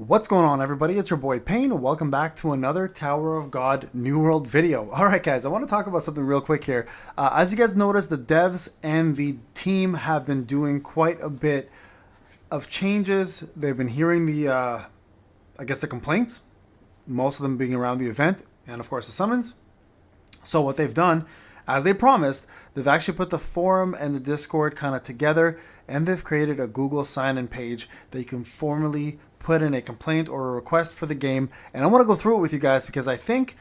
What's going on, everybody? It's your boy Payne. Welcome back to another Tower of God New World video. All right, guys, I want to talk about something real quick here. As you guys noticed, the devs and the team have been doing quite a bit of changes. They've been hearing the complaints, most of them being around the event and, of course, the summons. So what they've done, as they promised, they've actually put the forum and the Discord kind of together, and they've created a Google sign-in page that you can formally put in a complaint or a request for the game. And I want to go through it with you guys because I think,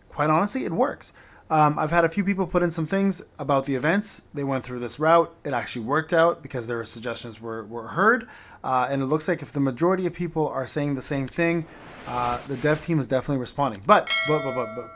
quite honestly, it works. I've had a few people put in some things about the events. They went through this route. It actually worked out because their suggestions were heard. And it looks like if the majority of people are saying the same thing, the dev team is definitely responding. But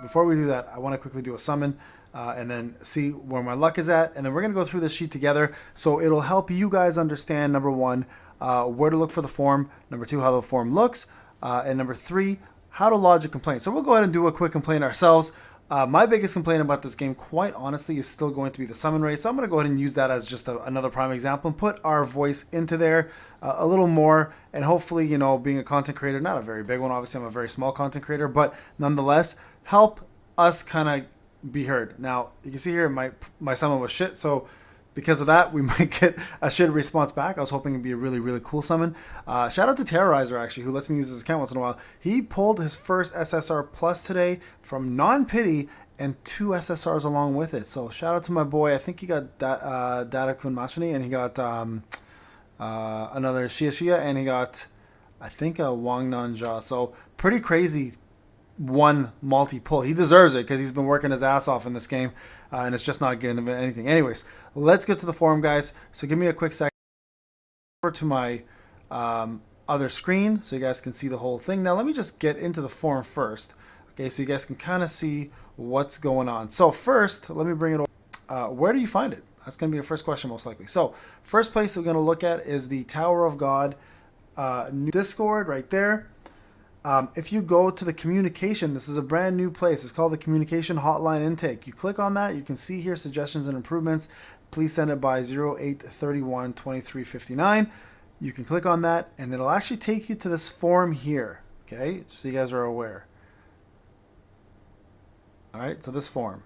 before we do that, I want to quickly do a summon and then see where my luck is at. And then we're going to go through this sheet together. So it'll help you guys understand, number one, where to look for the form, number two, how the form looks, and number three, how to lodge a complaint. So we'll go ahead and do a quick complaint ourselves. My biggest complaint about this game, quite honestly, is still going to be the summon rate. So I'm going to go ahead and use that as just another prime example and put our voice into there a little more. And hopefully, you know, being a content creator, not a very big one, obviously I'm a very small content creator, but nonetheless, help us kind of be heard. Now, you can see here my summon was shit, so because of that, we might get a shit response back. I was hoping it'd be a really, really cool summon. Shout out to Terrorizer, actually, who lets me use his account once in a while. He pulled his first SSR Plus today from non-pity and 2 SSRs along with it. So shout out to my boy. I think he got Datakun Machini, and he got another Shia, and he got, I think, a Wang Nanja. So pretty crazy one multi-pull. He deserves it because he's been working his ass off in this game, and it's just not giving him anything. Anyways, let's get to the forum, guys. So give me a quick second over to my other screen so you guys can see the whole thing. Now let me just get into the forum first, okay, so you guys can kind of see what's going on. So first, let me bring it over. Where do you find it? That's going to be your first question, most likely. So first place we're going to look at is the Tower of God Discord right there. If you go to the communication, this is a brand new place. It's called the Communication Hotline Intake. You click on that. You can see here suggestions and improvements. Please send it by 0831-2359. You can click on that, and it'll actually take you to this form here. Okay, so you guys are aware. All right, so this form.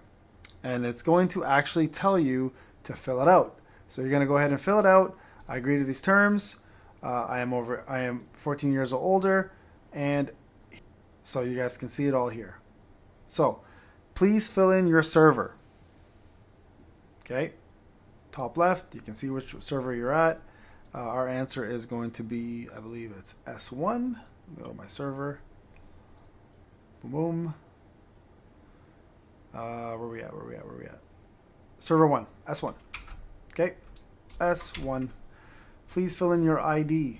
And it's going to actually tell you to fill it out. So you're going to go ahead and fill it out. I agree to these terms. I am 14 years or older. And so you guys can see it all here. So please fill in your server. Okay, top left, you can see which server you're at. Our answer is going to be, I believe it's S1. Go to my server. Boom, boom. Where we at? Server 1, S1. Okay, S1. Please fill in your ID.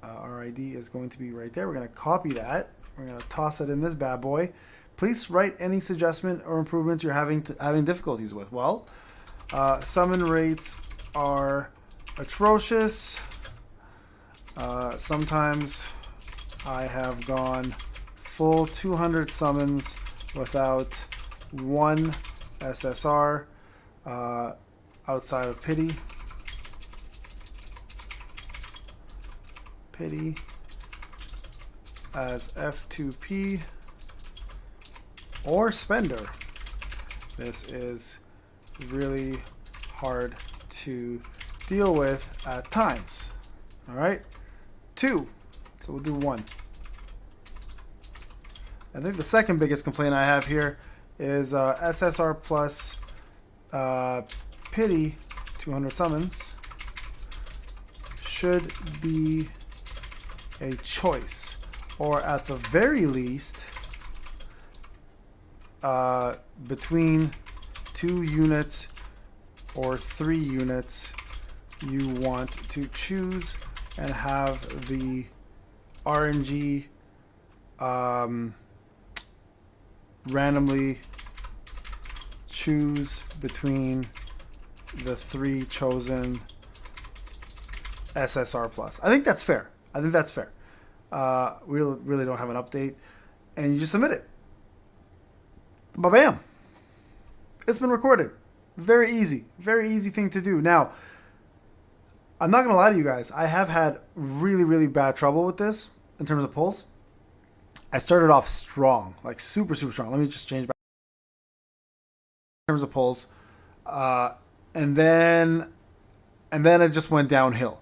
Our ID is going to be right there. We're going to copy that. We're going to toss it in this bad boy. Please write any suggestion or improvements you're having difficulties with. Well, summon rates are atrocious. Sometimes I have gone full 200 summons without one SSR outside of pity. As F2P or spender. This is really hard to deal with at times. All right, 2. So we'll do 1. I think the second biggest complaint I have here is SSR plus pity 200 summons should be a choice, or at the very least between 2 units or 3 units you want to choose and have the RNG randomly choose between the 3 chosen SSR plus. I think that's fair. We really don't have an update, and you just submit it. Ba-bam! It's been recorded. Very easy thing to do. Now, I'm not gonna lie to you guys. I have had really, really bad trouble with this in terms of pulls. I started off strong, like super, super strong. Let me just change back in terms of pulls, uh, and then it just went downhill.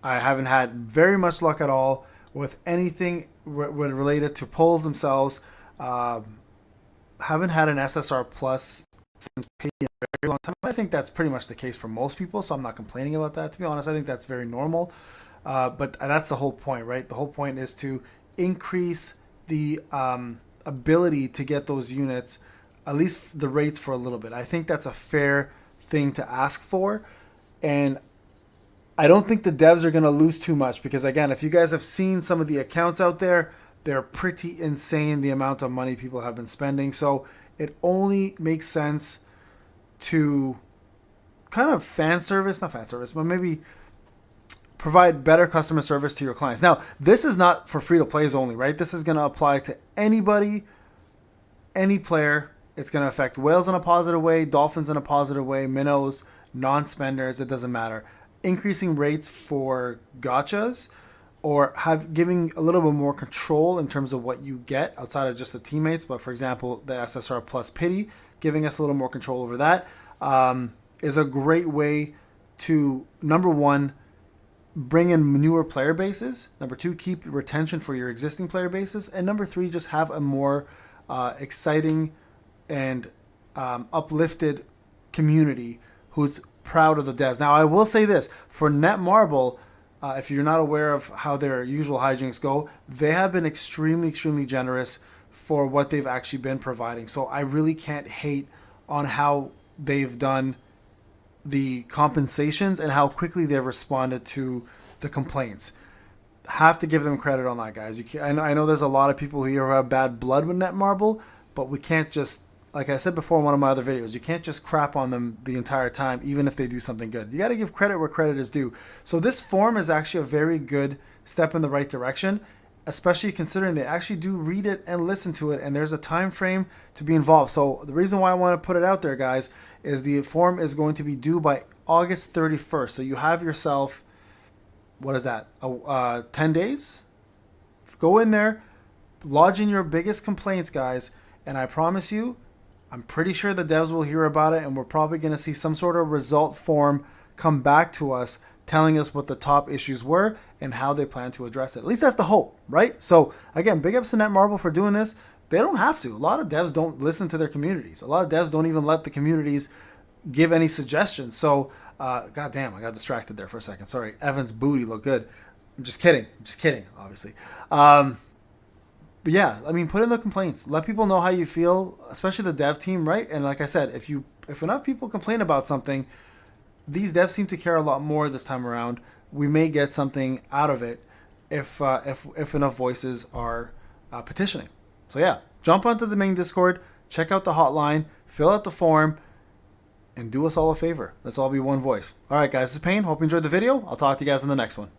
I haven't had very much luck at all with anything related to pulls themselves. Um, haven't had an SSR plus since Payne in a very long time. I think that's pretty much the case for most people, so I'm not complaining about that. To be honest, I think that's very normal. But that's the whole point, right? The whole point is to increase the ability to get those units, at least the rates for a little bit. I think that's a fair thing to ask for. And I don't think the devs are going to lose too much because, again, if you guys have seen some of the accounts out there, they're pretty insane the amount of money people have been spending. So it only makes sense to kind of not fan service, but maybe provide better customer service to your clients. Now, this is not for free to plays only, right? This is going to apply to anybody, any player. It's going to affect whales in a positive way, dolphins in a positive way, minnows, non-spenders, it doesn't matter. Increasing rates for gachas or giving a little bit more control in terms of what you get outside of just the teammates. But for example, the SSR plus pity, giving us a little more control over that is a great way to, number one, bring in newer player bases. Number two, keep retention for your existing player bases. And number three, just have a more exciting and uplifted community who's proud of the devs. Now, I will say this, for Netmarble, if you're not aware of how their usual hijinks go, they have been extremely, extremely generous for what they've actually been providing. So I really can't hate on how they've done the compensations and how quickly they've responded to the complaints. Have to give them credit on that, guys. I know there's a lot of people here who have bad blood with Netmarble, but we can't just, like I said before in one of my other videos, you can't just crap on them the entire time, even if they do something good. You got to give credit where credit is due. So this form is actually a very good step in the right direction, especially considering they actually do read it and listen to it, and there's a time frame to be involved. So the reason why I want to put it out there, guys, is the form is going to be due by August 31st. So you have yourself, what is that, 10 days? Go in there, lodge in your biggest complaints, guys, and I promise you, I'm pretty sure the devs will hear about it, and we're probably going to see some sort of result form come back to us telling us what the top issues were and how they plan to address it. At least that's the hope, right? So again, big ups to Netmarble for doing this. They don't have to. A lot of devs don't listen to their communities. A lot of devs don't even let the communities give any suggestions. So, God damn, I got distracted there for a second. Sorry, Evan's booty looked good. I'm just kidding. Obviously. But yeah, I mean, put in the complaints. Let people know how you feel, especially the dev team, right? And like I said, if enough people complain about something, these devs seem to care a lot more this time around. We may get something out of it if enough voices are petitioning. So yeah, jump onto the main Discord, check out the hotline, fill out the form, and do us all a favor. Let's all be one voice. All right, guys, this is Payne. Hope you enjoyed the video. I'll talk to you guys in the next one.